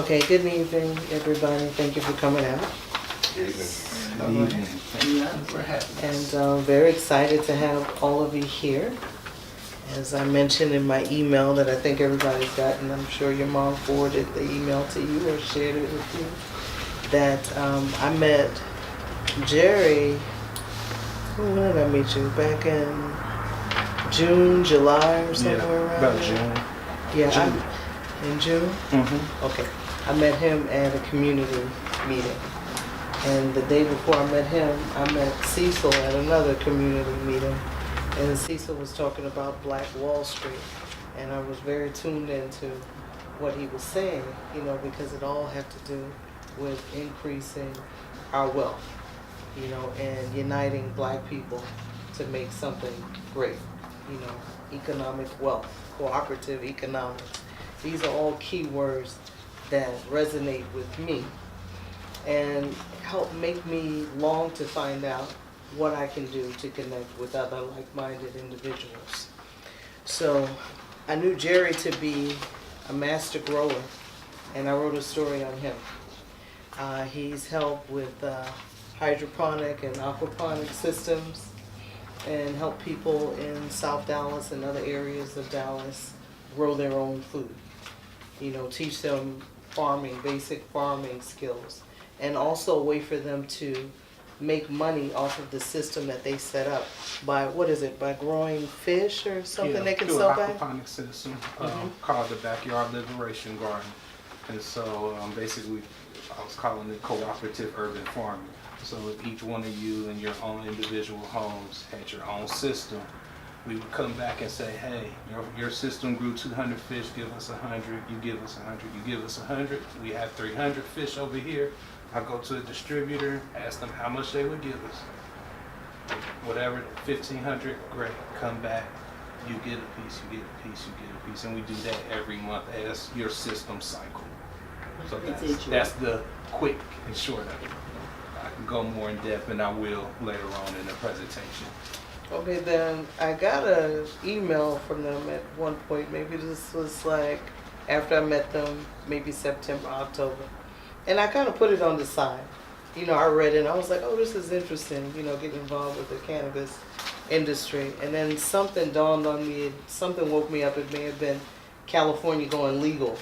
Okay, good evening, everybody. Thank you for coming out. We're happy. And very excited to have all of you here. As I mentioned in my email that I think everybody's gotten, I'm sure your mom forwarded the email to you or shared it with you, that I met Jerry, when did I meet you? Back in June, July or somewhere around about there? June. Yeah, in June? Mm-hmm. Okay. I met him at a community meeting. And the day before I met him, I met Cecil at another community meeting. And Cecil was talking about Black Wall Street. And I was very tuned into what he was saying, you know, because it all had to do with increasing our wealth, you know, and uniting Black people to make something great, you know, economic wealth, cooperative economics. These are all key words that resonate with me and help make me long to find out what I can do to connect with other like-minded individuals. So I knew Jerry to be a master grower, and I wrote a story on him. He's helped with hydroponic and aquaponic systems and help people in South Dallas and other areas of Dallas grow their own food. You know, teach them farming, basic farming skills, and also a way for them to make money off of the system that they set up by, what is it, by growing fish or something they can sell back? Through an aquaponic system called the Backyard Liberation Garden. And so basically I was calling it cooperative urban farming. So if each one of you in your own individual homes had your own system, we would come back and say, hey, your system grew 200 fish, give us 100, you give us 100, you give us 100. We have 300 fish over here. I go to a distributor, ask them how much they would give us. Whatever, 1,500, great, come back, you get a piece, you get a piece, you get a piece. And we do that every month as your system cycle. So that's the quick and short of it. I can go more in depth, and I will later on in the presentation. Okay, then I got an email from them at one point. Maybe this was like after I met them, maybe September, October. And I kind of put it on the side. You know, I read it and I was like, oh, this is interesting, you know, getting involved with the cannabis industry. And then something dawned on me, something woke me up. It may have been California going legal.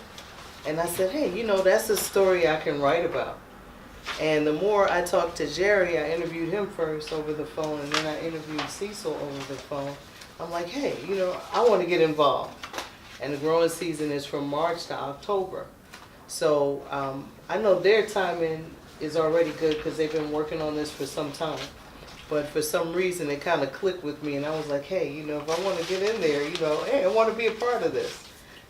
And I said, hey, you know, that's a story I can write about. And the more I talked to Jerry, I interviewed him first over the phone, and then I interviewed Cecil over the phone. I'm like, hey, you know, I want to get involved. And the growing season is from March to October. So I know their timing is already good because they've been working on this for some time. But for some reason, it kind of clicked with me, and I was like, hey, you know, if I want to get in there, you know, hey, I want to be a part of this.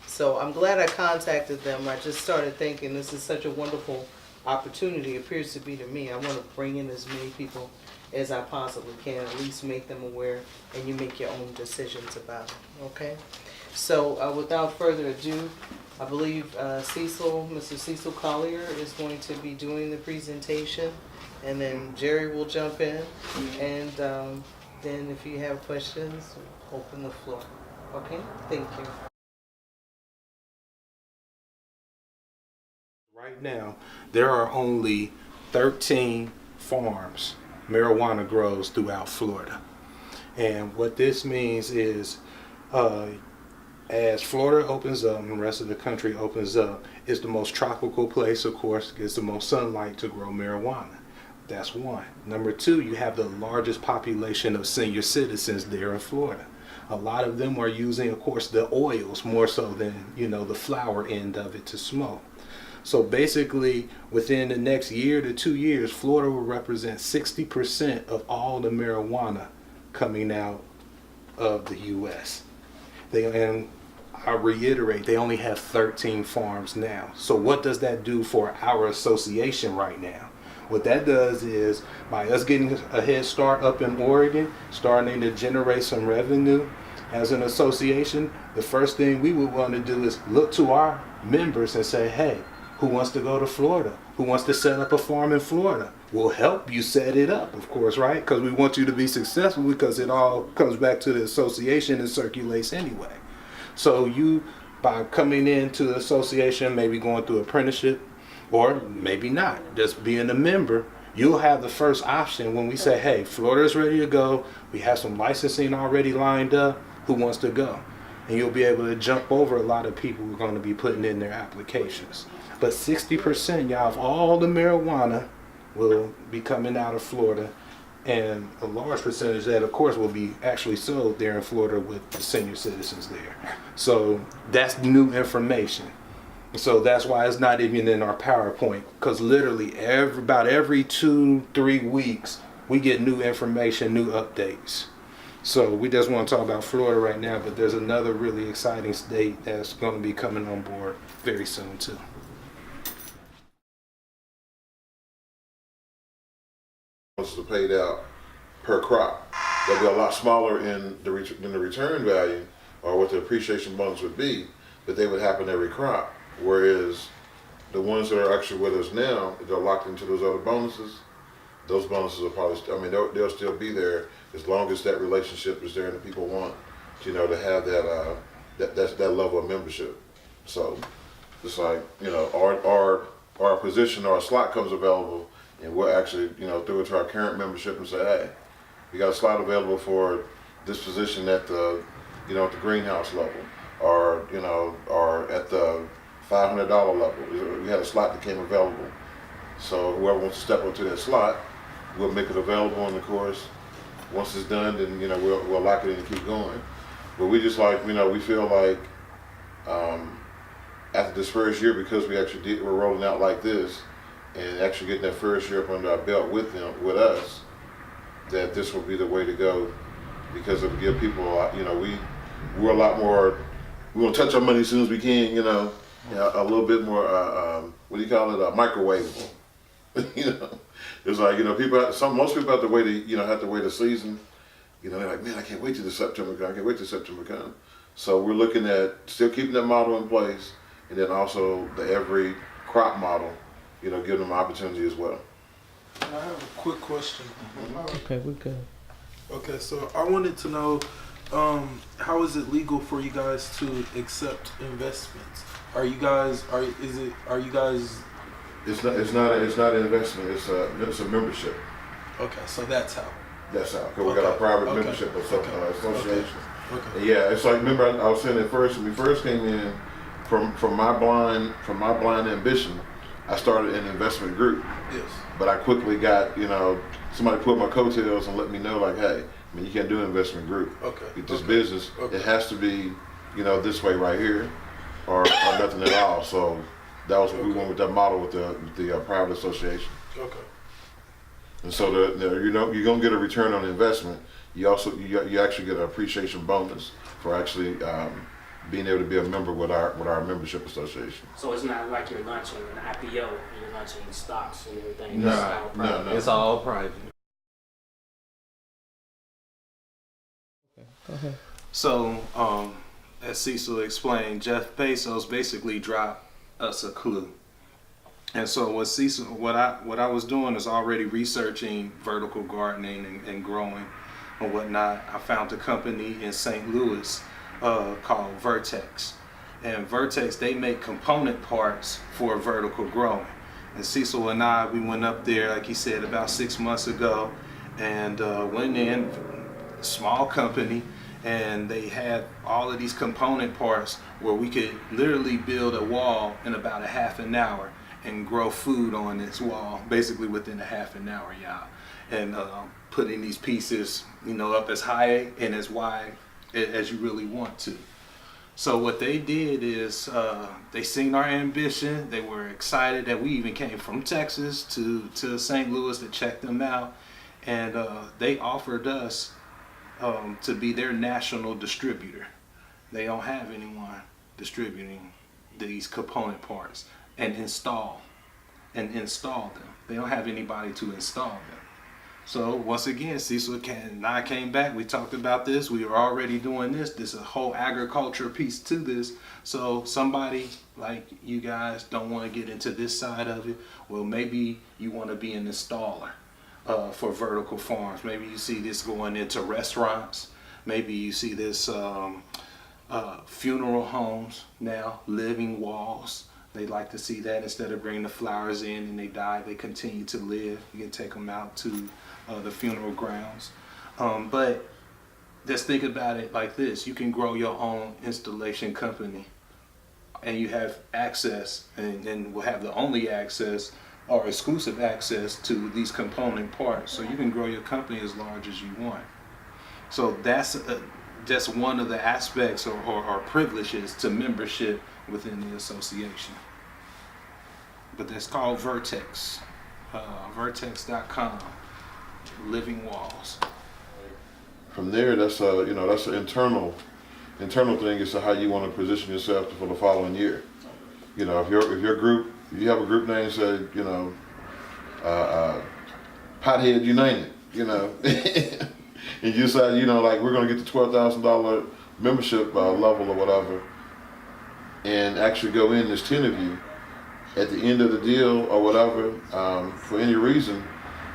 So I'm glad I contacted them. I just started thinking this is such a wonderful opportunity, appears to be to me. I want to bring in as many people as I possibly can, at least make them aware, and you make your own decisions about it, okay? So without further ado, I believe Cecil, Mr. Cecil Collier is going to be doing the presentation, and then Jerry will jump in, and then if you have questions, open the floor, okay? Thank you. Right now, there are only 13 farms, marijuana grows throughout Florida. And what this means is, as Florida opens up and the rest of the country opens up, it's the most tropical place, of course, gets the most sunlight to grow marijuana. That's one. Number two, you have the largest population of senior citizens there in Florida. A lot of them are using, of course, the oils more so than, you know, the flower end of it to smoke. So basically, within the next year to 2 years, Florida will represent 60% of all the marijuana coming out of the U.S. And I reiterate, they only have 13 farms now. So what does that do for our association right now? What that does is, by us getting a head start up in Oregon, starting to generate some revenue as an association, the first thing we would want to do is look to our members and say, hey, who wants to go to Florida? Who wants to set up a farm in Florida? We'll help you set it up, of course, right? Because we want you to be successful, because it all comes back to the association and circulates anyway. So you by coming into the association, maybe going through apprenticeship, or maybe not, just being a member, you'll have the first option when we say, hey, Florida's ready to go. We have some licensing already lined up. Who wants to go? And you'll be able to jump over a lot of people who are going to be putting in their applications. But 60%, y'all, of all the marijuana will be coming out of Florida. And a large percentage of that, of course, will be actually sold there in Florida with the senior citizens there. So that's new information. So that's why it's not even in our PowerPoint, because literally about every 2-3 weeks, we get new information, new updates. So we just want to talk about Florida right now, but there's another really exciting state that's going to be coming on board very soon too. Are paid out per crop. They'll be a lot smaller in the than the return value or what the appreciation bonus would be, but they would happen every crop. Whereas the ones that are actually with us now, they're locked into those other bonuses. Those bonuses are probably, they'll still be there as long as that relationship is there and the people want, to have that level of membership. So it's like, our position, our slot comes available, and we'll actually, through it to our current membership and say, hey, we got a slot available for this position at the, at the greenhouse level, or at the $500 level. We had a slot that came available. So whoever wants to step up to that slot, we'll make it available, and of course, once it's done, then we'll lock it in and keep going. But we just we feel like after this first year, because we're rolling out like this, and actually getting that first year up under our belt with us, that this will be the way to go, because it'll give people a lot. We're a lot more. We want to touch our money as soon as we can. A little bit more. What do you call it? Microwavable. It's like most people have to wait. Have to wait a season. They're like, man, I can't wait till September comes. I can't wait till September comes. So we're looking at still keeping that model in place, and then also the every crop model. Give them opportunity as well. I have a quick question. Okay, we're good. Okay, so I wanted to know, how is it legal for you guys to accept investments? Are you guys? It's not an investment. It's a membership. Okay, so that's how. That's how. Because we got our private membership association. Okay. And yeah, it's like, remember I was saying at first when we first came in, from my blind ambition, I started an investment group. Yes. But I quickly got, somebody put my coattails and let me know, like, hey, you can't do an investment group. Okay. With this business, it has to be, this way right here, or nothing at all. So that was what we went with that model with the private association. Okay. And so you're gonna get a return on investment. You actually get an appreciation bonus for actually being able to be a member with our membership association. So it's not like you're launching an IPO, you're launching stocks and everything. No. It's all private. Go ahead. So, as Cecil explained, Jeff Bezos basically dropped us a clue. And so what I was doing is already researching vertical gardening and growing and whatnot. I found a company in St. Louis called Vertex. And Vertex, they make component parts for vertical growing. And Cecil and I, we went up there, like he said, about 6 months ago, and went in, small company, and they had all of these component parts where we could literally build a wall in about a half an hour and grow food on this wall, basically within a half an hour, y'all. And putting these pieces, up as high and as wide as you really want to. So what they did is they seen our ambition. They were excited that we even came from Texas to St. Louis to check them out, and they offered us to be their national distributor. They don't have anyone distributing these component parts and install them. They don't have anybody to install them. So once again, Cecil and I came back. We talked about this. We were already doing this. There's a whole agriculture piece to this. So somebody like you guys don't want to get into this side of it. Well, maybe you want to be an installer for vertical farms. Maybe you see this going into restaurants. Maybe you see this Funeral homes now, living walls. They like to see that instead of bringing the flowers in and they die, they continue to live. You can take them out to the funeral grounds. But just think about it like this. You can grow your own installation company and you have access and will have the only access or exclusive access to these component parts. So you can grow your company as large as you want. So that's just one of the aspects or privileges to membership within the association. But that's called Vertex, vertex.com, living walls. From there, that's that's an internal thing as to how you want to position yourself for the following year. You know, if your group, if you have a group name, say, Pothead United, and you decide, like we're going to get the $12,000 membership level or whatever, and actually go in, there's 10 of you, at the end of the deal or whatever, for any reason,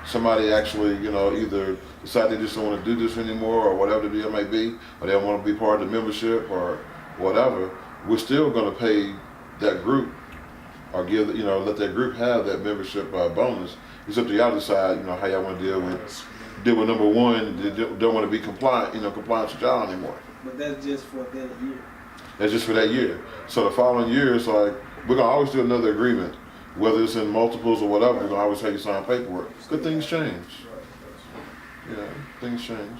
somebody actually, either decide they just don't want to do this anymore or whatever the deal may be, or they don't want to be part of the membership or whatever, we're still going to pay that group or let that group have that membership bonus. It's up to y'all to decide, how y'all want to deal with number one. They don't want to be compliant with y'all anymore. But that's just for that year. That's just for that year. So the following year, it's like, we're going to always do another agreement, whether it's in multiples or whatever, we're going to always have you sign paperwork. Good things change. Things change.